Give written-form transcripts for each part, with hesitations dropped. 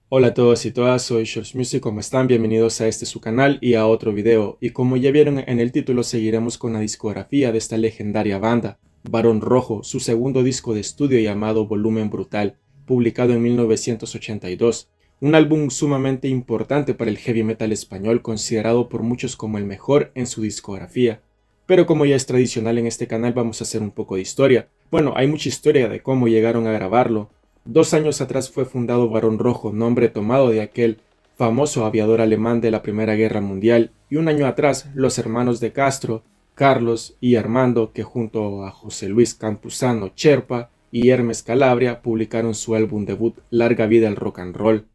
Hola a todos y todas, soy Shores Music, ¿cómo están? Bienvenidos a este su canal y a otro video. Y como ya vieron en el título, seguiremos con la discografía de esta legendaria banda, Barón Rojo, su segundo disco de estudio llamado Volumen Brutal, publicado en 1982. Un álbum sumamente importante para el heavy metal español, considerado por muchos como el mejor en su discografía. Pero como ya es tradicional en este canal, vamos a hacer un poco de historia. Bueno, hay mucha historia de cómo llegaron a grabarlo. 2 años atrás fue fundado Barón Rojo, nombre tomado de aquel famoso aviador alemán de la Primera Guerra Mundial, y un año atrás los hermanos de Castro, Carlos y Armando, que junto a José Luis Campuzano Cherpa y Hermes Calabria publicaron su álbum debut Larga Vida al Rock and Roll.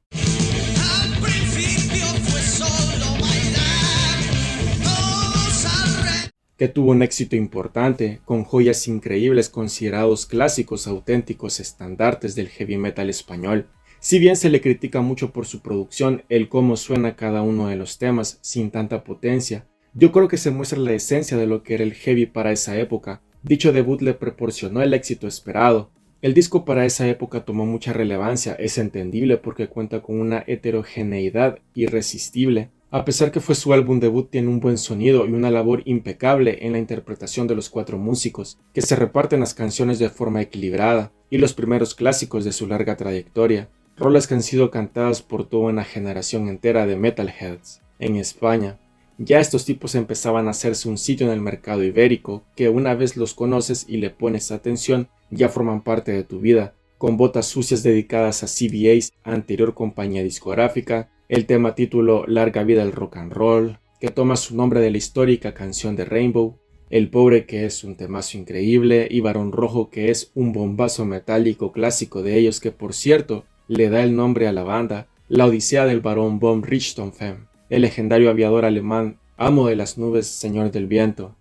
Que tuvo un éxito importante, con joyas increíbles considerados clásicos auténticos estandartes del heavy metal español. Si bien se le critica mucho por su producción, el cómo suena cada uno de los temas sin tanta potencia, yo creo que se muestra la esencia de lo que era el heavy para esa época. Dicho debut le proporcionó el éxito esperado. El disco para esa época tomó mucha relevancia, es entendible porque cuenta con una heterogeneidad irresistible. A pesar que fue su álbum debut, tiene un buen sonido y una labor impecable en la interpretación de los 4 músicos, que se reparten las canciones de forma equilibrada, y los primeros clásicos de su larga trayectoria, rolas que han sido cantadas por toda una generación entera de metalheads. En España, ya estos tipos empezaban a hacerse un sitio en el mercado ibérico, que una vez los conoces y le pones atención, ya forman parte de tu vida, con botas sucias dedicadas a CBA's anterior compañía discográfica, el tema título Larga Vida al Rock and Roll, que toma su nombre de la histórica canción de Rainbow, El Pobre, que es un temazo increíble, y Barón Rojo, que es un bombazo metálico clásico de ellos que, por cierto, le da el nombre a la banda, La Odisea del Barón von Richthofen, el legendario aviador alemán, amo de las nubes, señor del viento.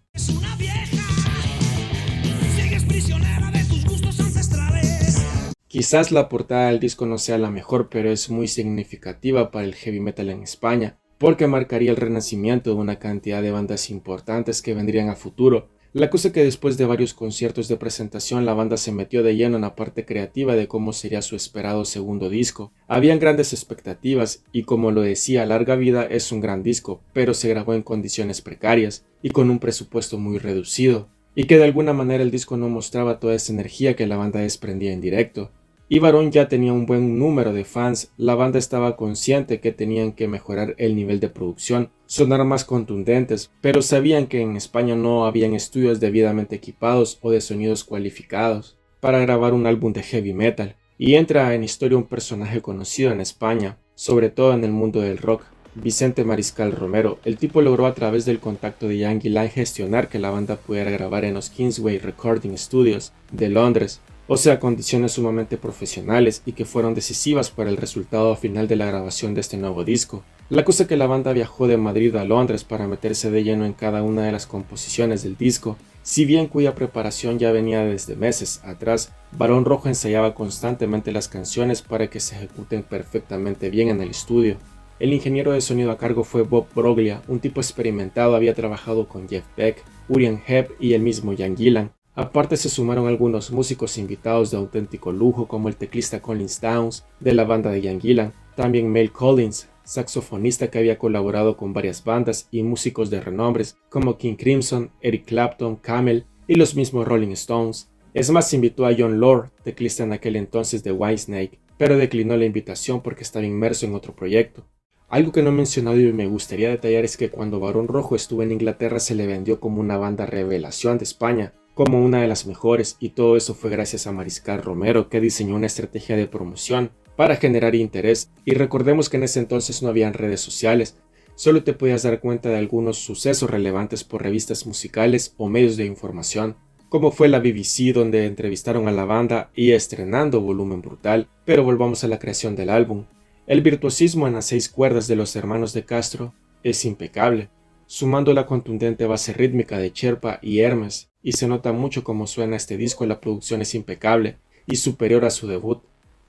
Quizás la portada del disco no sea la mejor, pero es muy significativa para el heavy metal en España, porque marcaría el renacimiento de una cantidad de bandas importantes que vendrían a futuro. La cosa que después de varios conciertos de presentación la banda se metió de lleno en la parte creativa de cómo sería su esperado segundo disco. Habían grandes expectativas y como lo decía, Larga Vida es un gran disco, pero se grabó en condiciones precarias y con un presupuesto muy reducido, y que de alguna manera el disco no mostraba toda esa energía que la banda desprendía en directo. Y Barón ya tenía un buen número de fans, la banda estaba consciente que tenían que mejorar el nivel de producción, sonar más contundentes, pero sabían que en España no habían estudios debidamente equipados o de sonidos cualificados para grabar un álbum de heavy metal, y entra en historia un personaje conocido en España, sobre todo en el mundo del rock, Vicente Mariscal Romero. El tipo logró a través del contacto de Ian Gillan gestionar que la banda pudiera grabar en los Kingsway Recording Studios de Londres, o sea, condiciones sumamente profesionales y que fueron decisivas para el resultado final de la grabación de este nuevo disco. La cosa que la banda viajó de Madrid a Londres para meterse de lleno en cada una de las composiciones del disco, si bien cuya preparación ya venía desde meses atrás. Barón Rojo ensayaba constantemente las canciones para que se ejecuten perfectamente bien en el estudio. El ingeniero de sonido a cargo fue Bob Broglia, un tipo experimentado, había trabajado con Jeff Beck, Uriah Heep y el mismo Ian Gillan. Aparte se sumaron algunos músicos invitados de auténtico lujo como el teclista Collins Downs de la banda de Ian Gillan, también Mel Collins, saxofonista que había colaborado con varias bandas, y músicos de renombres como King Crimson, Eric Clapton, Camel y los mismos Rolling Stones. Es más, invitó a Jon Lord, teclista en aquel entonces de Whitesnake, pero declinó la invitación porque estaba inmerso en otro proyecto. Algo que no he mencionado y me gustaría detallar es que cuando Barón Rojo estuvo en Inglaterra se le vendió como una banda revelación de España, como una de las mejores, y todo eso fue gracias a Mariscal Romero, que diseñó una estrategia de promoción para generar interés. Y recordemos que en ese entonces no habían redes sociales, solo te podías dar cuenta de algunos sucesos relevantes por revistas musicales o medios de información, como fue la BBC, donde entrevistaron a la banda y estrenando Volumen Brutal. Pero volvamos a la creación del álbum. El virtuosismo en las 6 cuerdas de los hermanos de Castro es impecable, sumando la contundente base rítmica de Cherpa y Hermes, y se nota mucho cómo suena este disco. La producción es impecable y superior a su debut.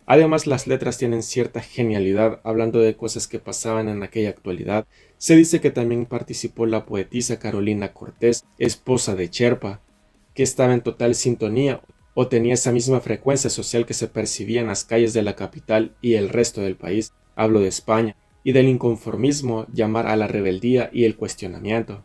Además, las letras tienen cierta genialidad, hablando de cosas que pasaban en aquella actualidad. Se dice que también participó la poetisa Carolina Cortés, esposa de Cherpa, que estaba en total sintonía o tenía esa misma frecuencia social que se percibía en las calles de la capital y el resto del país. hablo de España, y del inconformismo, llamar a la rebeldía y el cuestionamiento.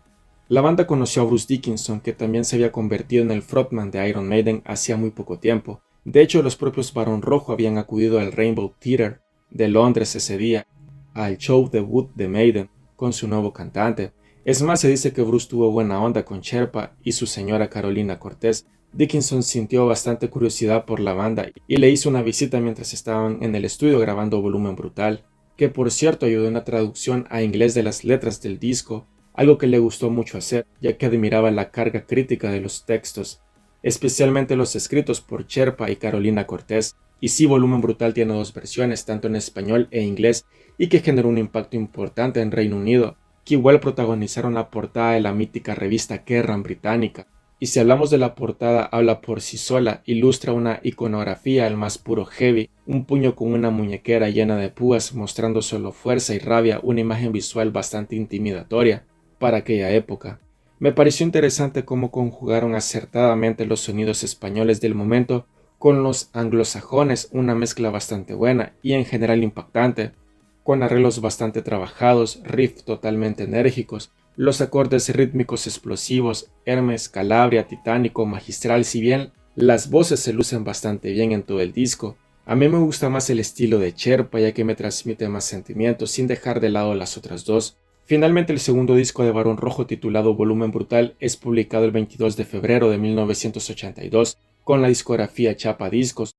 La banda conoció a Bruce Dickinson, que también se había convertido en el frontman de Iron Maiden hacía muy poco tiempo. De hecho, los propios Barón Rojo habían acudido al Rainbow Theatre de Londres ese día, al show debut de Maiden, con su nuevo cantante. Es más, se dice que Bruce tuvo buena onda con Sherpa y su señora Carolina Cortés. Dickinson sintió bastante curiosidad por la banda y le hizo una visita mientras estaban en el estudio grabando Volumen Brutal, que por cierto ayudó en la traducción a inglés de las letras del disco, algo que le gustó mucho hacer, ya que admiraba la carga crítica de los textos, especialmente los escritos por Sherpa y Carolina Cortés. Y sí, Volumen Brutal tiene dos versiones, tanto en español e inglés, y que generó un impacto importante en Reino Unido, que igual protagonizaron la portada de la mítica revista Kerrang británica. Y si hablamos de la portada, habla por sí sola, ilustra una iconografía al más puro heavy, un puño con una muñequera llena de púas mostrando solo fuerza y rabia, una imagen visual bastante intimidatoria para aquella época. Me pareció interesante cómo conjugaron acertadamente los sonidos españoles del momento con los anglosajones, una mezcla bastante buena y en general impactante, con arreglos bastante trabajados, riffs totalmente enérgicos, los acordes rítmicos explosivos, Hermes, Calabria, Titánico, Magistral. Si bien las voces se lucen bastante bien en todo el disco, a mí me gusta más el estilo de Sherpa, ya que me transmite más sentimientos sin dejar de lado las otras dos. Finalmente, el segundo disco de Barón Rojo, titulado Volumen Brutal, es publicado el 22 de febrero de 1982 con la discografía Chapa Discos.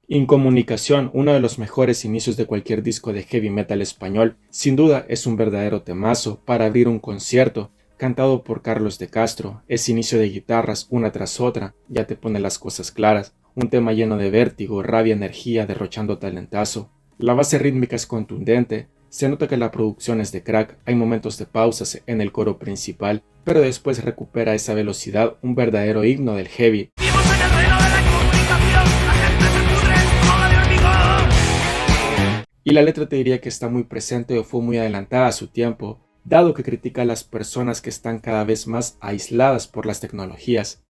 Incomunicación, uno de los mejores inicios de cualquier disco de heavy metal español, sin duda es un verdadero temazo para abrir un concierto, cantado por Carlos de Castro. Ese inicio de guitarras una tras otra ya te pone las cosas claras, un tema lleno de vértigo, rabia, energía, derrochando talentazo. La base rítmica es contundente, se nota que la producción es de crack, hay momentos de pausas en el coro principal, pero después recupera esa velocidad, un verdadero himno del heavy. Y la letra te diría que está muy presente o fue muy adelantada a su tiempo, dado que critica a las personas que están cada vez más aisladas por las tecnologías.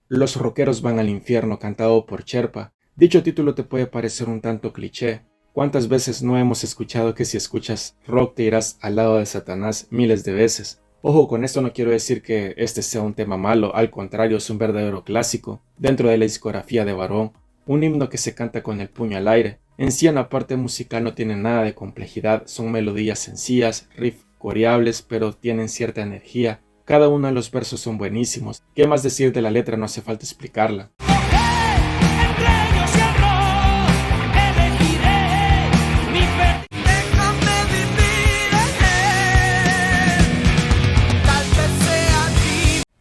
Los rockeros van al infierno, cantado por Sherpa. Dicho título te puede parecer un tanto cliché. ¿Cuántas veces no hemos escuchado que si escuchas rock te irás al lado de Satanás miles de veces? Ojo, con esto no quiero decir que este sea un tema malo, al contrario, es un verdadero clásico dentro de la discografía de Barón, un himno que se canta con el puño al aire. En sí, en la parte musical no tiene nada de complejidad, son melodías sencillas, riffs coreables, pero tienen cierta energía. Cada uno de los versos son buenísimos. ¿Qué más decir de la letra? No hace falta explicarla.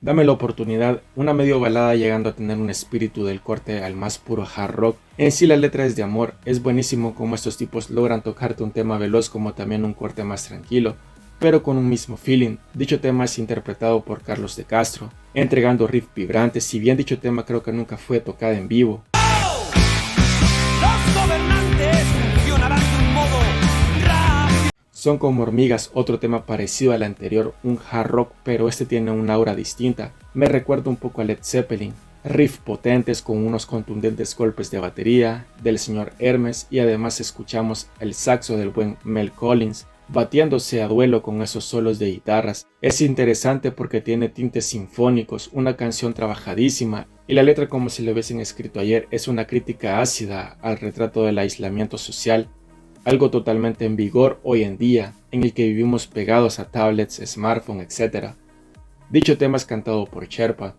Dame la oportunidad, una medio balada llegando a tener un espíritu del corte al más puro hard rock. En sí la letra es de amor, es buenísimo como estos tipos logran tocarte un tema veloz como también un corte más tranquilo, pero con un mismo feeling. Dicho tema es interpretado por Carlos de Castro, entregando riffs vibrantes, si bien dicho tema creo que nunca fue tocado en vivo. Los gobernantes funcionarán de un modo rápido. Son como hormigas, otro tema parecido al anterior, un hard rock, pero este tiene una aura distinta. Me recuerda un poco a Led Zeppelin. Riffs potentes con unos contundentes golpes de batería del señor Hermes y además escuchamos el saxo del buen Mel Collins batiéndose a duelo con esos solos de guitarras. Es interesante porque tiene tintes sinfónicos, una canción trabajadísima y la letra, como si lo hubiesen escrito ayer, es una crítica ácida al retrato del aislamiento social, algo totalmente en vigor hoy en día, en el que vivimos pegados a tablets, smartphones, etc. Dicho tema es cantado por Sherpa.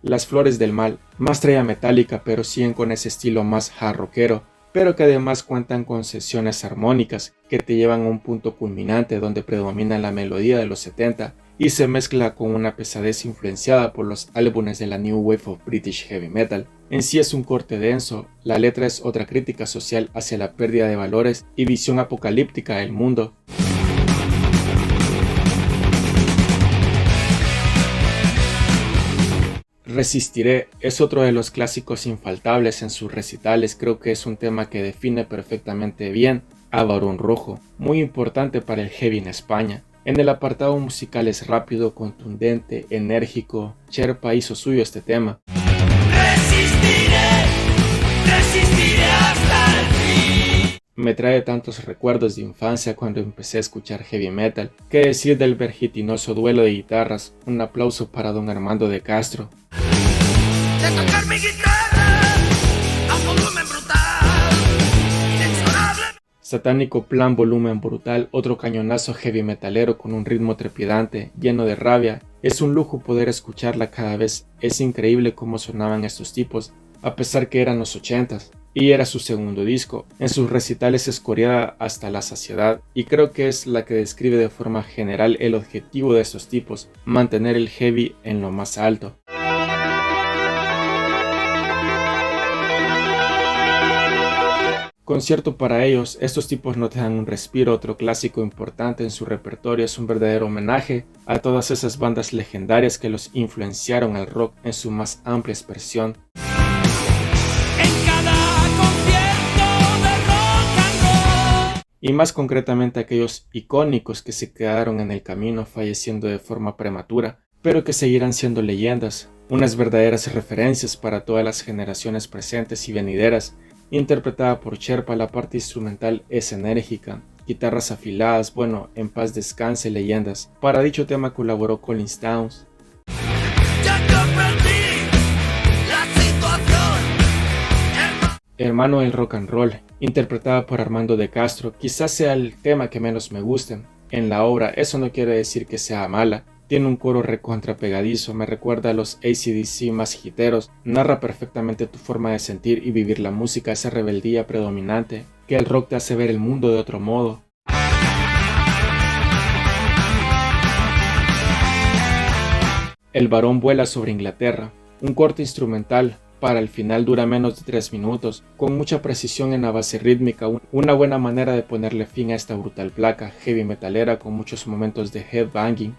Las Flores del Mal, más tralla metálica pero siguen con ese estilo más hard rockero, pero que además cuentan con sesiones armónicas que te llevan a un punto culminante donde predomina la melodía de los 70 y se mezcla con una pesadez influenciada por los álbumes de la New Wave of British Heavy Metal. En sí es un corte denso, la letra es otra crítica social hacia la pérdida de valores y visión apocalíptica del mundo. Resistiré es otro de los clásicos infaltables en sus recitales, creo que es un tema que define perfectamente bien a Barón Rojo, muy importante para el heavy en España. En el apartado musical es rápido, contundente, enérgico. Sherpa hizo suyo este tema. Resistiré hasta el fin. Me trae tantos recuerdos de infancia cuando empecé a escuchar heavy metal. Qué decir del vertiginoso duelo de guitarras. Un aplauso para don Armando de Castro. De tocar mi guitarra a volumen brutal, inexorable. Satánico Plan Volumen Brutal, otro cañonazo heavy metalero con un ritmo trepidante, lleno de rabia. Es un lujo poder escucharla cada vez. Es increíble cómo sonaban estos tipos, a pesar que eran los 80s, y era su segundo disco. En sus recitales es coreada hasta la saciedad, y creo que es la que describe de forma general el objetivo de estos tipos, mantener el heavy en lo más alto. Concierto para ellos, estos tipos no te dan un respiro. Otro clásico importante en su repertorio es un verdadero homenaje a todas esas bandas legendarias que los influenciaron al rock en su más amplia expresión. Y más concretamente aquellos icónicos que se quedaron en el camino falleciendo de forma prematura, pero que seguirán siendo leyendas, unas verdaderas referencias para todas las generaciones presentes y venideras. Interpretada por Sherpa, la parte instrumental es enérgica, guitarras afiladas, bueno, en paz descanse leyendas. Para dicho tema colaboró Colin Towns. Hermano del rock and roll, interpretada por Armando de Castro, quizás sea el tema que menos me guste en la obra. Eso no quiere decir que sea mala. Tiene un coro recontra pegadizo, me recuerda a los AC/DC más hiteros, narra perfectamente tu forma de sentir y vivir la música, esa rebeldía predominante, que el rock te hace ver el mundo de otro modo. El varón vuela sobre Inglaterra, un corte instrumental, para el final dura menos de 3 minutos, con mucha precisión en la base rítmica, una buena manera de ponerle fin a esta brutal placa heavy metalera con muchos momentos de headbanging.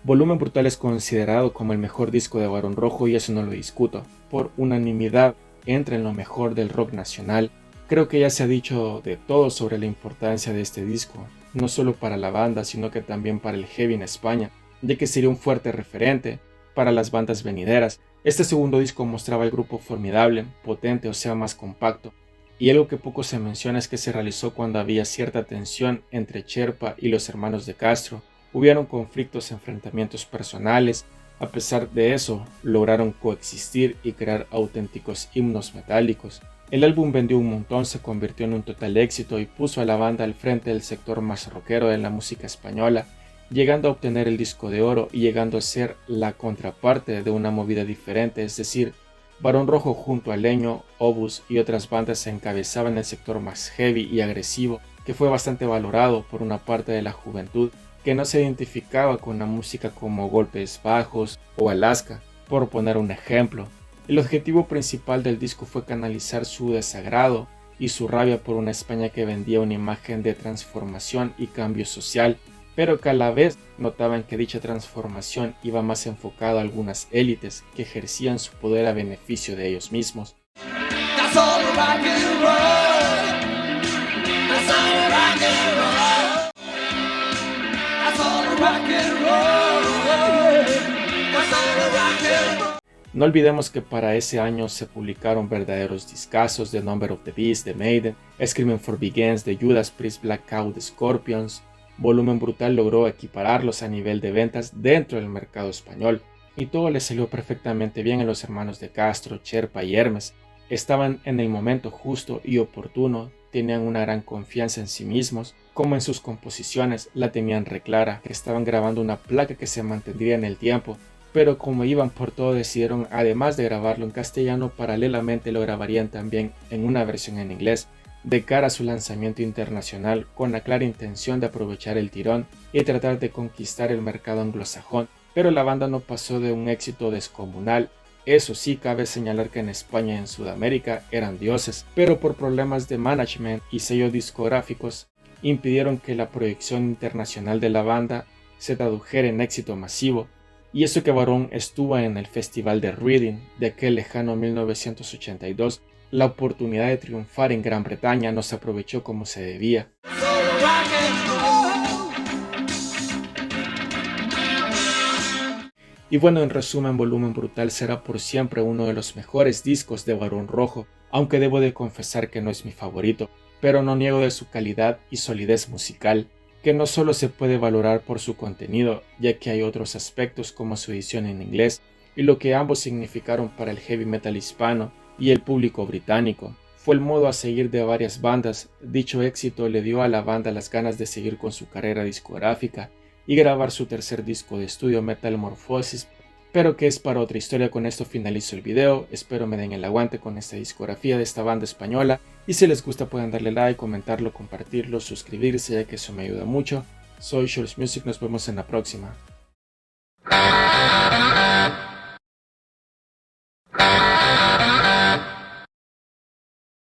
Volumen Brutal es considerado como el mejor disco de Barón Rojo y eso no lo discuto. Por unanimidad entra en lo mejor del rock nacional. Creo que ya se ha dicho de todo sobre la importancia de este disco, no solo para la banda sino que también para el heavy en España, ya que sería un fuerte referente para las bandas venideras. Este segundo disco mostraba el grupo formidable, potente, o sea más compacto. Y algo que poco se menciona es que se realizó cuando había cierta tensión entre Sherpa y los hermanos de Castro. Hubieron conflictos, enfrentamientos personales. A pesar de eso, lograron coexistir y crear auténticos himnos metálicos. El álbum vendió un montón, se convirtió en un total éxito y puso a la banda al frente del sector más rockero de la música española, llegando a obtener el disco de oro y llegando a ser la contraparte de una movida diferente, es decir, Barón Rojo junto a Leño, Obús y otras bandas se encabezaban el sector más heavy y agresivo, que fue bastante valorado por una parte de la juventud que no se identificaba con la música como Golpes Bajos o Alaska, por poner un ejemplo. El objetivo principal del disco fue canalizar su desagrado y su rabia por una España que vendía una imagen de transformación y cambio social, pero que a la vez notaban que dicha transformación iba más enfocada a algunas élites que ejercían su poder a beneficio de ellos mismos. No olvidemos que para ese año se publicaron verdaderos discazos de Number of the Beast de Maiden, Screaming for Begins de Judas Priest, Black Cow de Scorpions. Volumen Brutal logró equipararlos a nivel de ventas dentro del mercado español, y todo les salió perfectamente bien a los hermanos de Castro, Sherpa y Hermes. Estaban en el momento justo y oportuno, tenían una gran confianza en sí mismos, como en sus composiciones la tenían reclara, que estaban grabando una placa que se mantendría en el tiempo, pero como iban por todo decidieron, además de grabarlo en castellano, paralelamente lo grabarían también en una versión en inglés, de cara a su lanzamiento internacional, con la clara intención de aprovechar el tirón y tratar de conquistar el mercado anglosajón, pero la banda no pasó de un éxito descomunal. Eso sí, cabe señalar que en España y en Sudamérica eran dioses, pero por problemas de management y sellos discográficos impidieron que la proyección internacional de la banda se tradujera en éxito masivo. Y eso que Varón estuvo en el Festival de Reading de aquel lejano 1982, la oportunidad de triunfar en Gran Bretaña no se aprovechó como se debía. Y bueno, en resumen, Volumen Brutal será por siempre uno de los mejores discos de Barón Rojo, aunque debo de confesar que no es mi favorito, pero no niego de su calidad y solidez musical, que no solo se puede valorar por su contenido, ya que hay otros aspectos como su edición en inglés y lo que ambos significaron para el heavy metal hispano y el público británico. Fue el modo a seguir de varias bandas. Dicho éxito le dio a la banda las ganas de seguir con su carrera discográfica y grabar su tercer disco de estudio, Metamorphosis, pero que es para otra historia. Con esto finalizo el video, espero me den el aguante con esta discografía de esta banda española, y si les gusta pueden darle like, comentarlo, compartirlo, suscribirse, ya que eso me ayuda mucho. Soy Shores Music, nos vemos en la próxima.